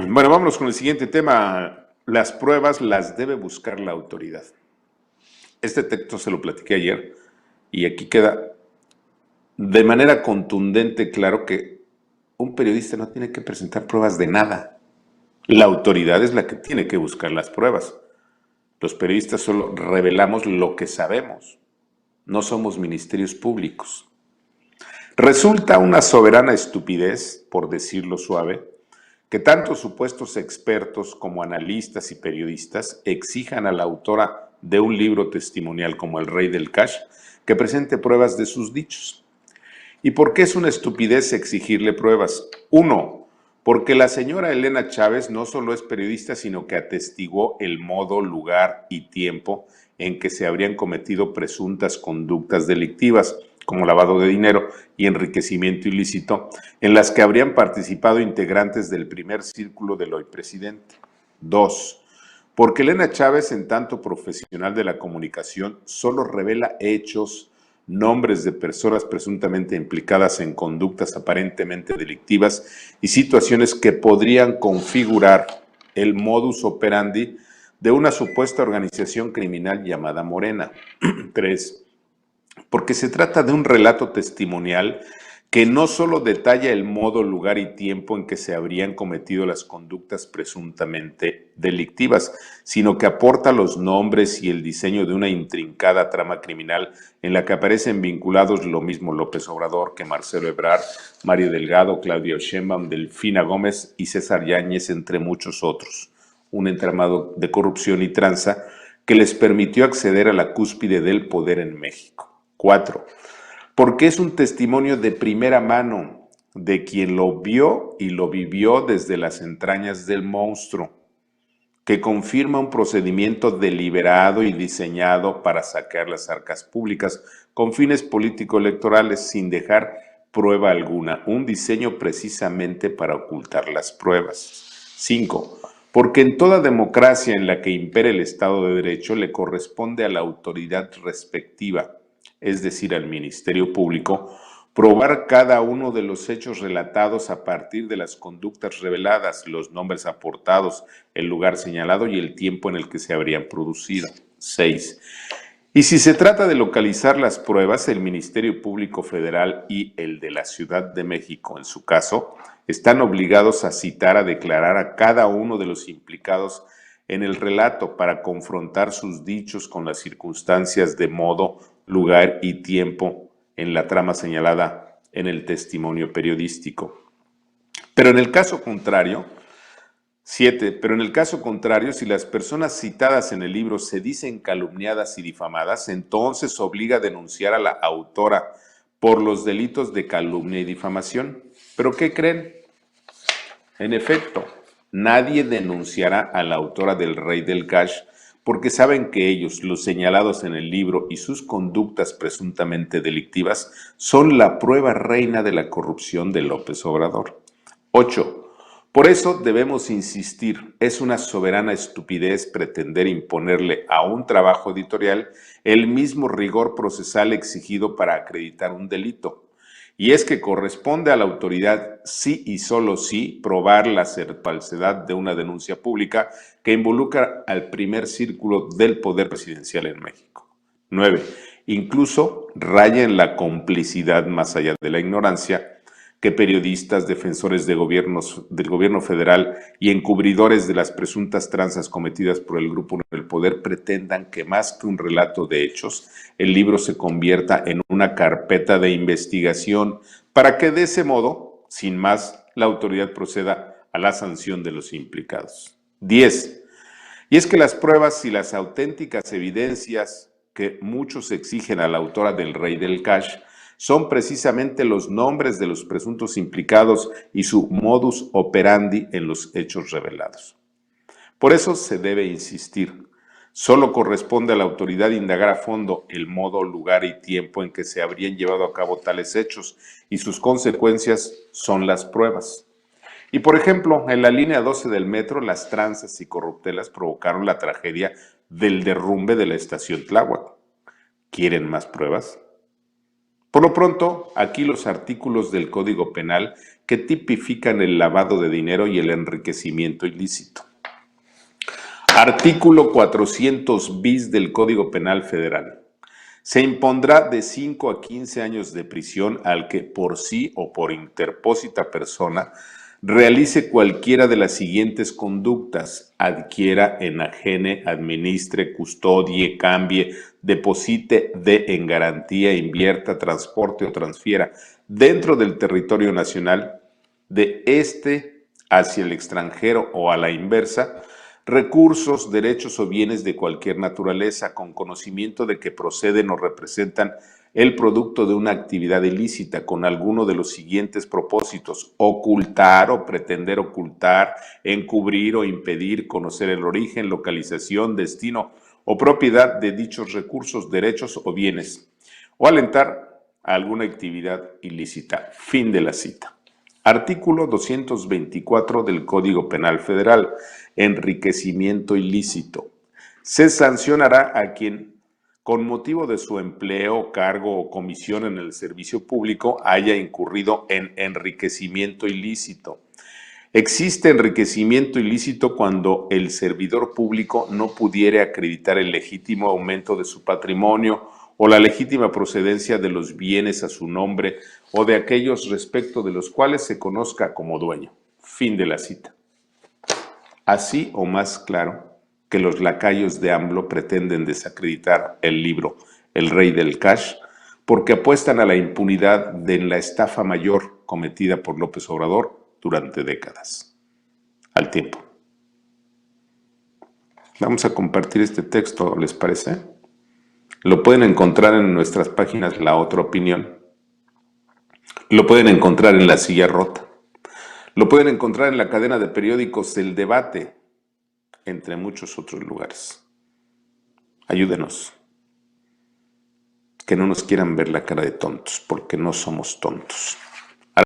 Bueno, vámonos con el siguiente tema. Las pruebas las debe buscar la autoridad. Este texto se lo platiqué ayer y aquí queda de manera contundente claro que un periodista no tiene que presentar pruebas de nada. La autoridad es la que tiene que buscar las pruebas. Los periodistas solo revelamos lo que sabemos. No somos ministerios públicos. Resulta una soberana estupidez, por decirlo suave, que tanto supuestos expertos como analistas y periodistas exijan a la autora de un libro testimonial como El Rey del Cash que presente pruebas de sus dichos. ¿Y por qué es una estupidez exigirle pruebas? Uno, porque la señora Elena Chávez no solo es periodista, sino que atestiguó el modo, lugar y tiempo en que se habrían cometido presuntas conductas delictivas, como lavado de dinero y enriquecimiento ilícito, en las que habrían participado integrantes del primer círculo del hoy presidente. Dos, porque Elena Chávez, en tanto profesional de la comunicación, solo revela hechos, nombres de personas presuntamente implicadas en conductas aparentemente delictivas y situaciones que podrían configurar el modus operandi de una supuesta organización criminal llamada Morena. 3. Porque se trata de un relato testimonial que no solo detalla el modo, lugar y tiempo en que se habrían cometido las conductas presuntamente delictivas, sino que aporta los nombres y el diseño de una intrincada trama criminal en la que aparecen vinculados lo mismo López Obrador que Marcelo Ebrard, Mario Delgado, Claudia Sheinbaum, Delfina Gómez y César Yáñez, entre muchos otros. Un entramado de corrupción y tranza que les permitió acceder a la cúspide del poder en México. 4. Porque es un testimonio de primera mano de quien lo vio y lo vivió desde las entrañas del monstruo, que confirma un procedimiento deliberado y diseñado para saquear las arcas públicas con fines político-electorales sin dejar prueba alguna, un diseño precisamente para ocultar las pruebas. 5. Porque en toda democracia en la que impera el Estado de Derecho le corresponde a la autoridad respectiva, es decir, al Ministerio Público, probar cada uno de los hechos relatados a partir de las conductas reveladas, los nombres aportados, el lugar señalado y el tiempo en el que se habrían producido. 6. Y si se trata de localizar las pruebas, el Ministerio Público Federal y el de la Ciudad de México, en su caso, están obligados a citar, a declarar a cada uno de los implicados en el relato para confrontar sus dichos con las circunstancias de modo, lugar y tiempo en la trama señalada en el testimonio periodístico. Pero en el caso contrario, 7. Pero en el caso contrario, si las personas citadas en el libro se dicen calumniadas y difamadas, entonces obliga a denunciar a la autora por los delitos de calumnia y difamación. ¿Pero qué creen? En efecto, nadie denunciará a la autora del Rey del Cash porque saben que ellos, los señalados en el libro y sus conductas presuntamente delictivas, son la prueba reina de la corrupción de López Obrador. 8. Por eso debemos insistir, es una soberana estupidez pretender imponerle a un trabajo editorial el mismo rigor procesal exigido para acreditar un delito. Y es que corresponde a la autoridad, sí y solo sí, probar la falsedad de una denuncia pública que involucra al primer círculo del poder presidencial en México. 9. Incluso raya en la complicidad más allá de la ignorancia que periodistas, defensores de del gobierno federal y encubridores de las presuntas tranzas cometidas por el grupo en el poder pretendan que más que un relato de hechos, el libro se convierta en una carpeta de investigación para que de ese modo, sin más, la autoridad proceda a la sanción de los implicados. 10. Y es que las pruebas y las auténticas evidencias que muchos exigen a la autora del Rey del Cash son precisamente los nombres de los presuntos implicados y su modus operandi en los hechos revelados. Por eso se debe insistir. Solo corresponde a la autoridad indagar a fondo el modo, lugar y tiempo en que se habrían llevado a cabo tales hechos y sus consecuencias son las pruebas. Y por ejemplo, en la línea 12 del metro, las tranzas y corruptelas provocaron la tragedia del derrumbe de la estación Tláhuac. ¿Quieren más pruebas? Por lo pronto, aquí los artículos del Código Penal que tipifican el lavado de dinero y el enriquecimiento ilícito. Artículo 400 bis del Código Penal Federal. Se impondrá de 5 a 15 años de prisión al que por sí o por interpósita persona realice cualquiera de las siguientes conductas: adquiera, enajene, administre, custodie, cambie, deposite, dé en garantía, invierta, transporte o transfiera dentro del territorio nacional de este hacia el extranjero o a la inversa, recursos, derechos o bienes de cualquier naturaleza, con conocimiento de que proceden o representan el producto de una actividad ilícita, con alguno de los siguientes propósitos: ocultar o pretender ocultar, encubrir o impedir conocer el origen, localización, destino o propiedad de dichos recursos, derechos o bienes, o alentar a alguna actividad ilícita. Fin de la cita. Artículo 224 del Código Penal Federal. Enriquecimiento ilícito. Se sancionará a quien, con motivo de su empleo, cargo o comisión en el servicio público, haya incurrido en enriquecimiento ilícito. Existe enriquecimiento ilícito cuando el servidor público no pudiere acreditar el legítimo aumento de su patrimonio o la legítima procedencia de los bienes a su nombre o de aquellos respecto de los cuales se conozca como dueño. Fin de la cita. Así o más claro que los lacayos de AMLO pretenden desacreditar el libro El Rey del Cash porque apuestan a la impunidad de la estafa mayor cometida por López Obrador durante décadas. Al tiempo. Vamos a compartir este texto, ¿les parece? Lo pueden encontrar en nuestras páginas La Otra Opinión. Lo pueden encontrar en La Silla Rota. Lo pueden encontrar en la cadena de periódicos El Debate, entre muchos otros lugares. Ayúdenos. Que no nos quieran ver la cara de tontos, porque no somos tontos.